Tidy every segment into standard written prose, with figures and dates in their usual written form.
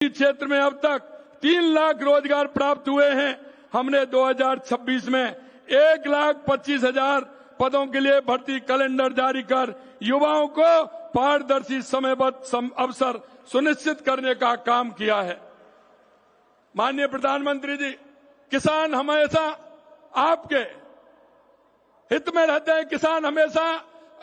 क्षेत्र में अब तक 3 लाख रोजगार प्राप्त हुए हैं। हमने 2026 में 1,25,000 पदों के लिए भर्ती कैलेंडर जारी कर युवाओं को पारदर्शी समयबद्ध अवसर सुनिश्चित करने का काम किया है। माननीय प्रधानमंत्री जी, किसान हमेशा आपके हित में रहते हैं।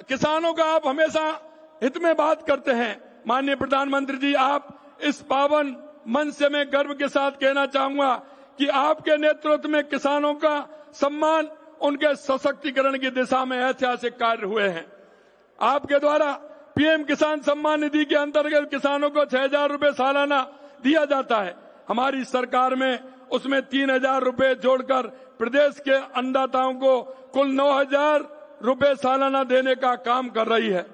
किसानों का आप हमेशा हित में बात करते हैं। माननीय प्रधानमंत्री जी, आप इस पावन मंच से मैं गर्व के साथ कहना चाहूंगा कि आपके नेतृत्व में किसानों का सम्मान, उनके सशक्तिकरण की दिशा में ऐतिहासिक कार्य हुए हैं। आपके द्वारा पीएम किसान सम्मान निधि के अंतर्गत किसानों को 6,000 रुपए सालाना दिया जाता है। हमारी सरकार में उसमें 3,000 रुपए जोड़कर प्रदेश के अन्नदाताओं को कुल 9,000 रुपए सालाना देने का काम कर रही है।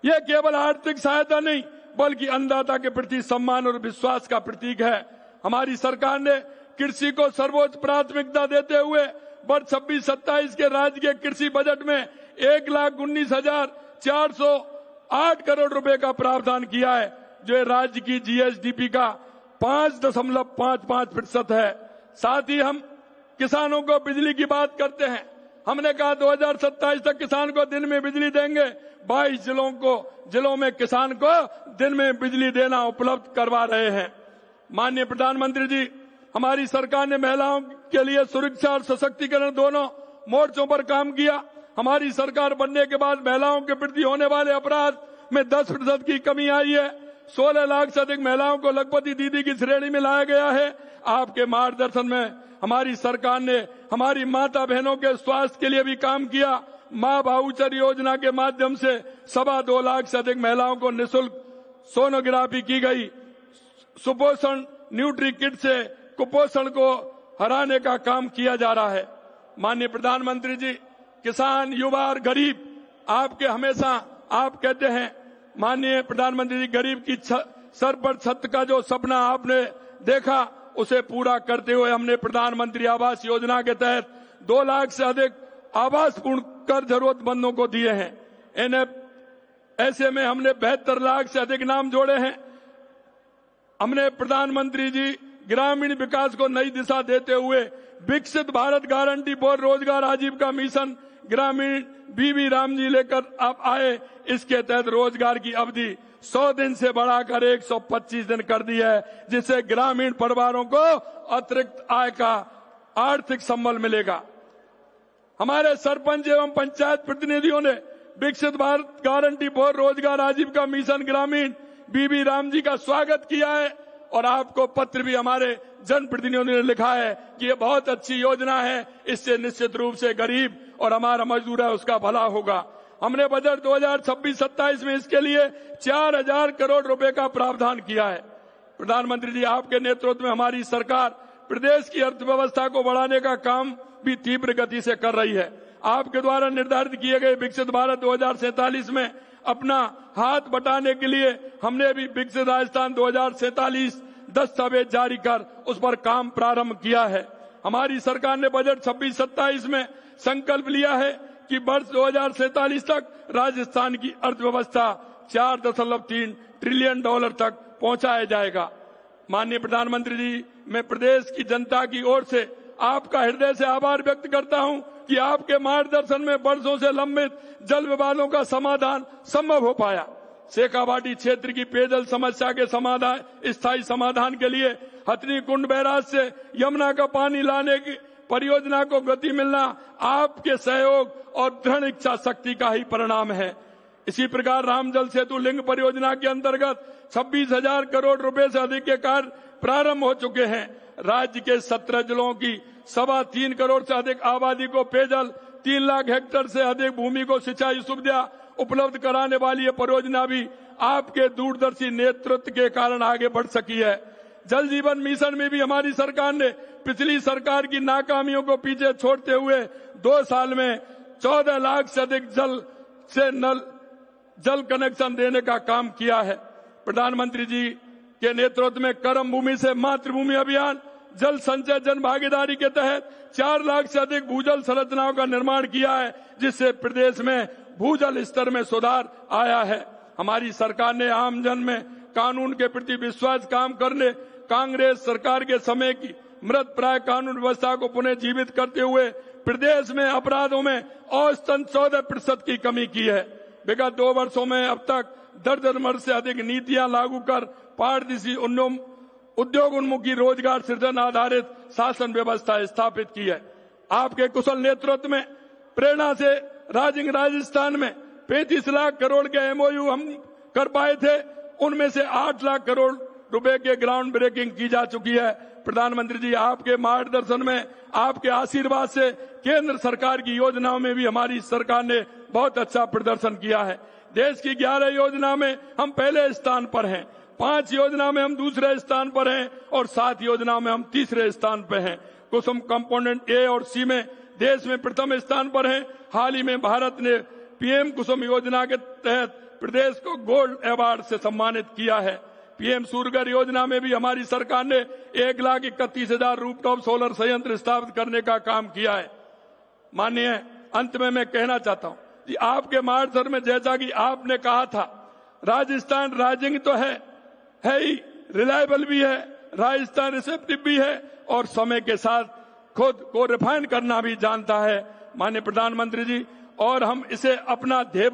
यह केवल आर्थिक सहायता नहीं बल्कि अन्नदाता के प्रति सम्मान और विश्वास का प्रतीक है। हमारी सरकार ने कृषि को सर्वोच्च प्राथमिकता देते हुए वर्ष 26-27 के राज्य के कृषि बजट में 1,19,408 करोड़ रुपए का प्रावधान किया है, जो राज्य की जीएसडीपी का 5.55% है। साथ ही हम किसानों को बिजली की बात करते हैं। हमने कहा 2027 तक किसान को दिन में बिजली देंगे। 22 जिलों में किसान को दिन में बिजली देना उपलब्ध करवा रहे हैं। माननीय प्रधानमंत्री जी, हमारी सरकार ने महिलाओं के लिए सुरक्षा और सशक्तिकरण दोनों मोर्चों पर काम किया। हमारी सरकार बनने के बाद महिलाओं के प्रति होने वाले अपराध में 10% की कमी आई है। 16 लाख से अधिक महिलाओं को लखपति दीदी की श्रेणी में लाया गया है। आपके मार्गदर्शन में हमारी सरकार ने हमारी माता बहनों के स्वास्थ्य के लिए भी काम किया। मां भाऊचर योजना के माध्यम से 2.25 लाख से अधिक महिलाओं को निःशुल्क सोनोग्राफी की गई। सुपोषण न्यूट्री किट से कुपोषण को हराने का काम किया जा रहा है। माननीय प्रधानमंत्री जी, किसान, युवा और गरीब आपके हमेशा आप कहते हैं। माननीय प्रधानमंत्री जी, गरीब की सर पर छत का जो सपना आपने देखा उसे पूरा करते हुए हमने प्रधानमंत्री आवास योजना के तहत 2 लाख से अधिक आवास पूर्ण कर जरूरतमंदों को दिए हैं। ऐसे में हमने 72 लाख से अधिक नाम जोड़े हैं। हमने प्रधानमंत्री जी ग्रामीण विकास को नई दिशा देते हुए विकसित भारत गारंटी फॉर रोजगार आजीविका मिशन ग्रामीण बीबी राम जी लेकर आप आए। इसके तहत रोजगार की अवधि 100 दिन से बढ़ाकर 125 दिन कर दी है, जिससे ग्रामीण परिवारों को अतिरिक्त आय का आर्थिक संबल मिलेगा। हमारे सरपंच एवं पंचायत प्रतिनिधियों ने विकसित भारत गारंटी फॉर रोजगार आजीविका मिशन ग्रामीण बीबी राम जी का स्वागत किया है और आपको पत्र भी हमारे जनप्रतिनिधियों ने लिखा है कि ये बहुत अच्छी योजना है, इससे निश्चित रूप से गरीब और हमारा मजदूर है उसका भला होगा। हमने बजट 2026-27 में इसके लिए 4,000 करोड़ रुपए का प्रावधान किया है। प्रधानमंत्री जी, आपके नेतृत्व में हमारी सरकार प्रदेश की अर्थव्यवस्था को बढ़ाने का काम भी तीव्र गति से कर रही है। आपके द्वारा निर्धारित किए गए विकसित भारत 2047 में अपना हाथ बटाने के लिए हमने भी विकसित राजस्थान 2047 दस्तावेज जारी कर उस पर काम प्रारंभ किया है। हमारी सरकार ने बजट 26-27 में संकल्प लिया है कि वर्ष 2047 तक राजस्थान की अर्थव्यवस्था $4.3 ट्रिलियन तक पहुंचाया जाएगा। माननीय प्रधानमंत्री जी, मैं प्रदेश की जनता की ओर से आपका हृदय से आभार व्यक्त करता हूं कि आपके मार्गदर्शन में वर्षों से लंबित जल विवादों का समाधान संभव हो पाया। शेखावाटी क्षेत्र की पेयजल समस्या के स्थायी समाधान के लिए हथनी कुंड बैराज से यमुना का पानी लाने की परियोजना को गति मिलना आपके सहयोग और दृढ़ इच्छा शक्ति का ही परिणाम है। इसी प्रकार रामजल सेतु लिंक परियोजना के अंतर्गत 26,000 करोड़ रुपए से अधिक के कार्य प्रारंभ हो चुके हैं। राज्य के 17 जिलों की 3.25 करोड़ से अधिक आबादी को पेयजल, 3 लाख हेक्टेयर से अधिक भूमि को सिंचाई सुविधा उपलब्ध कराने वाली यह परियोजना भी आपके दूरदर्शी नेतृत्व के कारण आगे बढ़ सकी है। जल जीवन मिशन में भी हमारी सरकार ने पिछली सरकार की नाकामियों को पीछे छोड़ते हुए 2 साल में 14 लाख से अधिक जल कनेक्शन देने का काम किया है। प्रधानमंत्री जी के नेतृत्व में कर्म भूमि से मातृभूमि अभियान, जल संचय जन भागीदारी के तहत 4 लाख से अधिक भूजल संरचनाओं का निर्माण किया है, जिससे प्रदेश में भूजल स्तर में सुधार आया है। हमारी सरकार ने आम जन में कानून के प्रति विश्वास काम करने कांग्रेस सरकार के समय की मृत प्राय कानून व्यवस्था को पुनः जीवित करते हुए प्रदेश में अपराधों में औसतन 14% की कमी की है। विगत 2 वर्षों में अब तक दर्जन से अधिक नीतियां लागू कर पारदर्शी उद्योग उन्मुखी रोजगार सृजन आधारित शासन व्यवस्था स्थापित की है। आपके कुशल नेतृत्व में प्रेरणा से राजस्थान में 35 लाख करोड़ के एमओयू हम कर पाए थे, उनमें से 8 लाख करोड़ रुपए के ग्राउंड ब्रेकिंग की जा चुकी है। प्रधानमंत्री जी, आपके मार्गदर्शन में, आपके आशीर्वाद से केंद्र सरकार की योजनाओं में भी हमारी सरकार ने बहुत अच्छा प्रदर्शन किया है। देश की 11 योजना में हम पहले स्थान पर हैं, 5 योजना में हम दूसरे स्थान पर हैं और 7 योजनाओं में हम तीसरे स्थान पर हैं। कुसुम कंपोनेंट ए और सी में देश में प्रथम स्थान पर हैं। हाल ही में भारत ने पीएम कुसुम योजना के तहत प्रदेश को गोल्ड अवार्ड से सम्मानित किया है। पीएम सूर्यघर योजना में भी हमारी सरकार ने 1,31,000 रूफटॉप सोलर संयंत्र स्थापित करने का काम किया है। माननीय, अंत में मैं कहना चाहता हूं कि आपके मार्गदर्शन में, जैसा कि आपने कहा था, राजस्थान राइजिंग तो है ही, रिलायबल भी है, राजस्थान रिसेप्टिव भी है और समय के साथ खुद को रिफाइन करना भी जानता है। माननीय प्रधानमंत्री जी, और हम इसे अपना ध्येय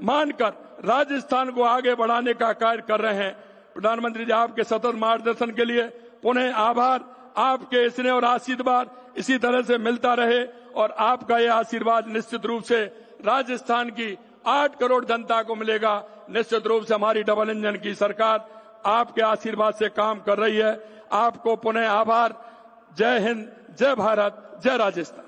मानकर राजस्थान को आगे बढ़ाने का कार्य कर रहे हैं। प्रधानमंत्री जी, आपके सतत मार्गदर्शन के लिए पुनः आभार। आपके स्नेह और आशीर्वाद इसी तरह से मिलता रहे और आपका यह आशीर्वाद निश्चित रूप से राजस्थान की 8 करोड़ जनता को मिलेगा। निश्चित रूप से हमारी डबल इंजन की सरकार आपके आशीर्वाद से काम कर रही है। आपको पुनः आभार। जय हिंद, जय भारत, जय राजस्थान।